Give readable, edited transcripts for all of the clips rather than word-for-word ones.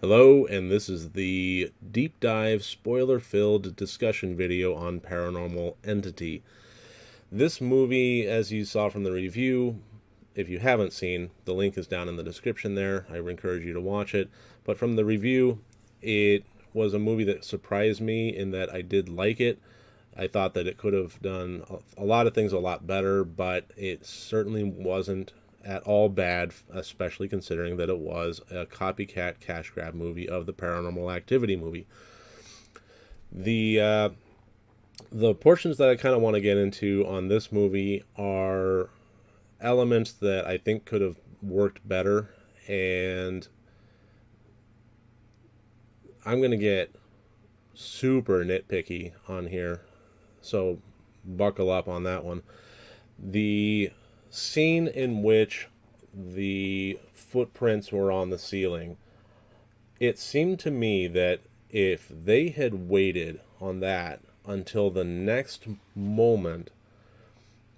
Hello, and this is the deep dive spoiler filled discussion video on Paranormal Entity. This movie, as you saw from the review, if you haven't seen, the link is down in the description there. I would encourage you to watch it. But from the review, it was a movie that surprised me in that I did like it. I thought that it could have done a lot of things a lot better, but it certainly wasn't at all bad, especially considering that it was a copycat cash grab movie of the Paranormal Activity movie. The uh, the portions that I kind of want to get into on this movie are elements that I think could have worked better, and I'm going to get super nitpicky on here, so buckle up on that one. The scene in which the footprints were on the ceiling, it seemed to me that if they had waited on that until the next moment,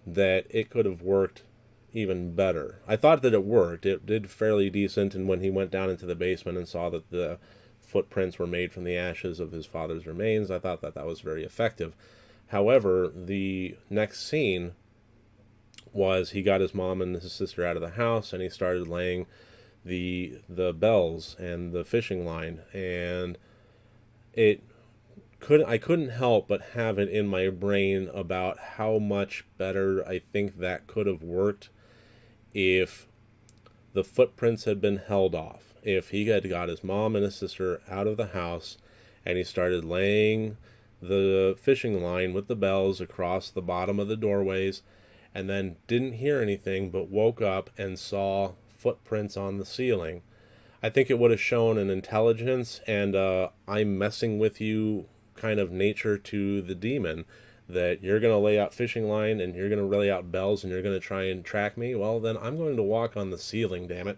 that it could have worked even better. I thought that it worked. It did fairly decent, and when he went down into the basement and saw that the footprints were made from the ashes of his father's remains, I thought that that was very effective. However, the next scene was he got his mom and his sister out of the house, and he started laying the bells and the fishing line, and it I couldn't help but have it in my brain about how much better I think that could have worked if the footprints had been held off. If he had got his mom and his sister out of the house and he started laying the fishing line with the bells across the bottom of the doorways, and then didn't hear anything but woke up and saw footprints on the ceiling, I think it would have shown an intelligence and I'm messing with you kind of nature to the demon, that you're going to lay out fishing line and you're going to lay out bells and you're going to try and track me. Well, then I'm going to walk on the ceiling, damn it.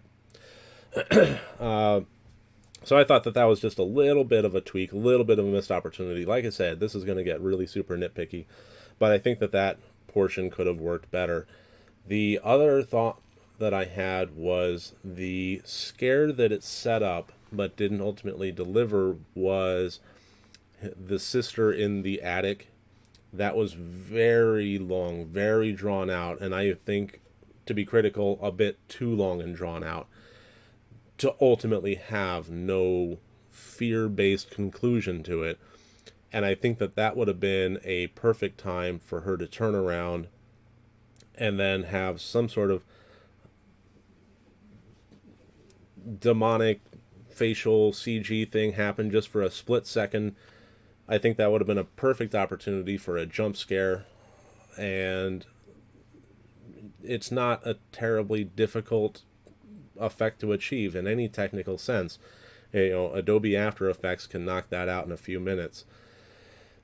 So I thought that that was just a little bit of a tweak, a little bit of a missed opportunity. Like I said, this is going to get really super nitpicky, but I think that that portion could have worked better. The other thought that I had was the scare that it set up but didn't ultimately deliver was the sister in the attic. That was very long, very drawn out, and I think, to be critical, a bit too long and drawn out to ultimately have no fear-based conclusion to it. And I think that that would have been a perfect time for her to turn around and then have some sort of demonic facial CG thing happen just for a split second. I think that would have been a perfect opportunity for a jump scare, and it's not a terribly difficult effect to achieve in any technical sense. You know, Adobe After Effects can knock that out in a few minutes.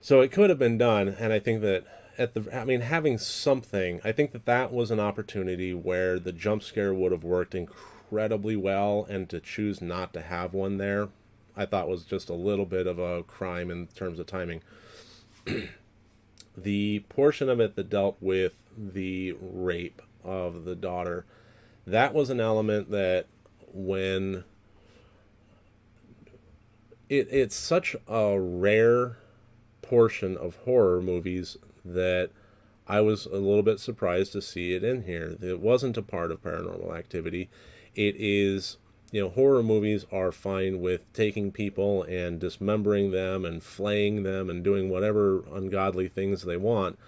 So it could have been done, and I think that having something, I think that that was an opportunity where the jump scare would have worked incredibly well, and to choose not to have one there, I thought was just a little bit of a crime in terms of timing. The portion of it that dealt with the rape of the daughter, that was an element that when it's such a rare portion of horror movies that I was a little bit surprised to see it in here. It wasn't a part of Paranormal Activity. It is, you know, horror movies are fine with taking people and dismembering them and flaying them and doing whatever ungodly things they want.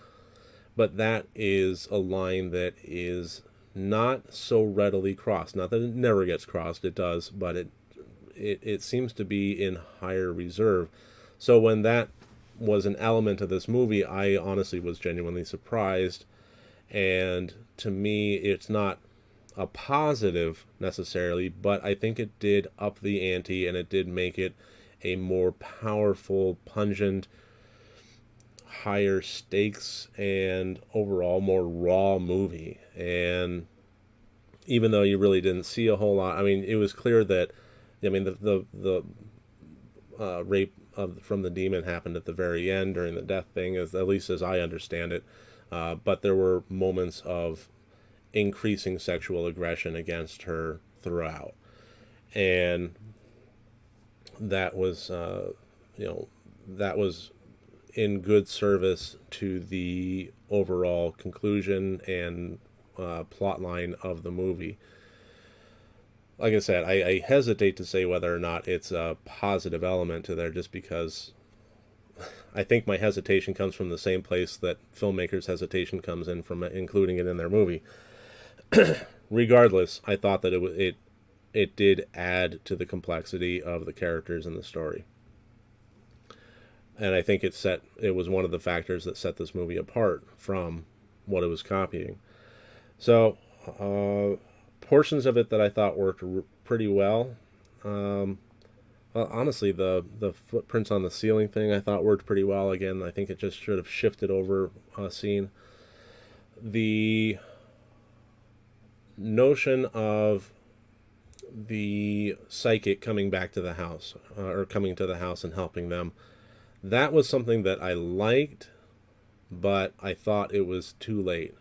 But that is a line that is not so readily crossed. Not that it never gets crossed, it does, but it seems to be in higher reserve. So when that was an element of this movie, I honestly was genuinely surprised. And to me, it's not a positive necessarily, but I think it did up the ante and it did make it a more powerful, pungent, higher stakes, and overall more raw movie. And even though you really didn't see a whole lot, I mean, it was clear that, I mean, the rape from the demon happened at the very end during the death thing, as at least as I understand it. But there were moments of increasing sexual aggression against her throughout. And that was, that was in good service to the overall conclusion and plot line of the movie. Like I said, I hesitate to say whether or not it's a positive element to there, just because I think my hesitation comes from the same place that filmmakers' hesitation comes in from including it in their movie. Regardless, I thought that it did add to the complexity of the characters in the story, and I think it was one of the factors that set this movie apart from what it was copying. So, portions of it that I thought worked pretty well. Well, honestly, the footprints on the ceiling thing I thought worked pretty well. Again, I think it just should have shifted over a scene. The notion of the psychic coming back to the house, or coming to the house and helping them, that was something that I liked, but I thought it was too late.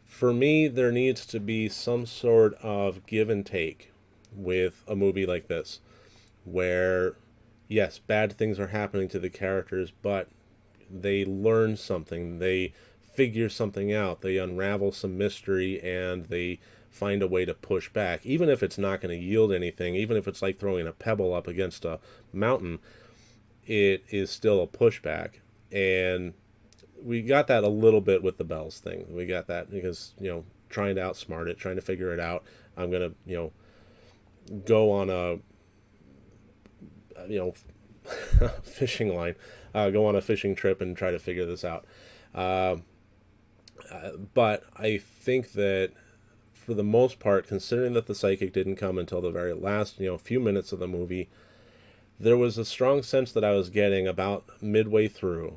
For me, there needs to be some sort of give and take with a movie like this, where, yes, bad things are happening to the characters, but they learn something, they figure something out, they unravel some mystery, and they find a way to push back. Even if it's not going to yield anything, even if it's like throwing a pebble up against a mountain, it is still a pushback. And we got that a little bit with the bells thing. We got that because, trying to outsmart it, trying to figure it out. I'm going to, go on a, fishing line, go on a fishing trip and try to figure this out. But I think that for the most part, considering that the psychic didn't come until the very last, few minutes of the movie, there was a strong sense that I was getting about midway to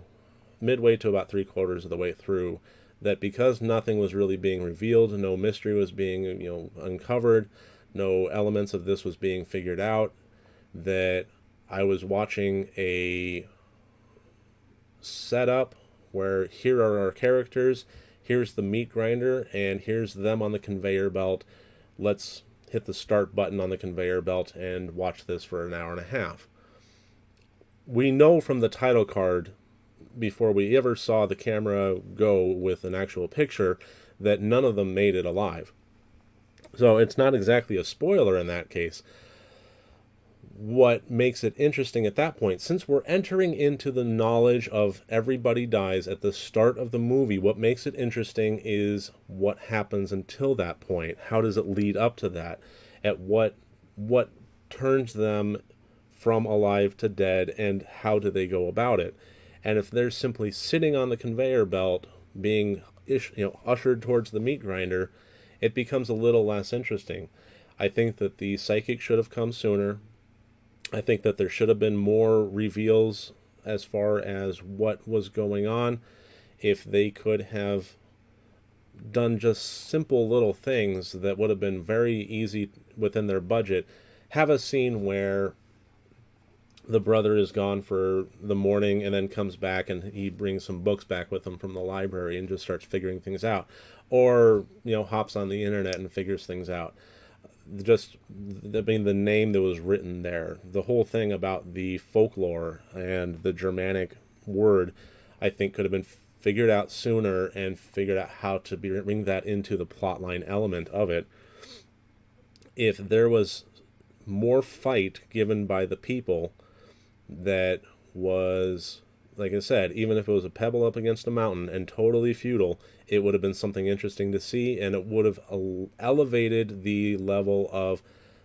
about 3/4 of the way through, that because nothing was really being revealed, no mystery was being, uncovered, no elements of this was being figured out, that I was watching a setup where here are our characters, here's the meat grinder, and here's them on the conveyor belt. Let's hit the start button on the conveyor belt and watch this for an hour and a half. We know from the title card, before we ever saw the camera go with an actual picture, that none of them made it alive. So it's not exactly a spoiler in that case. What makes it interesting at that point, since we're entering into the knowledge of everybody dies at the start of the movie, what makes it interesting is what happens until that point. How does it lead up to that? At what turns them from alive to dead, and how do they go about it? And if they're simply sitting on the conveyor belt being ushered towards the meat grinder, it becomes a little less interesting. I think that the psychic should have come sooner. I think that there should have been more reveals as far as what was going on. If they could have done just simple little things that would have been very easy within their budget. Have a scene where the brother is gone for the morning and then comes back and he brings some books back with him from the library and just starts figuring things out. Or, hops on the internet and figures things out. The name that was written there, the whole thing about the folklore and the Germanic word, I think could have been figured out sooner and figured out how to bring that into the plotline element of it. If there was more fight given by the people, that was, like I said, even if it was a pebble up against a mountain and totally futile, it would have been something interesting to see, and it would have elevated the level of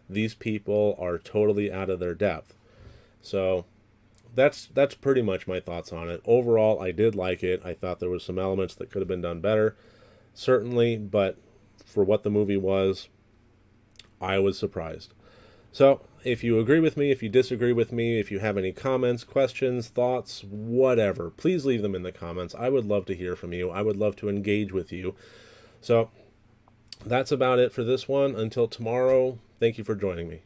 these people are totally out of their depth. So that's pretty much my thoughts on it. Overall, I did like it. I thought there was some elements that could have been done better, certainly, but for what the movie was, I was surprised. So, if you agree with me, if you disagree with me, if you have any comments, questions, thoughts, whatever, please leave them in the comments. I would love to hear from you. I would love to engage with you. So, that's about it for this one. Until tomorrow, thank you for joining me.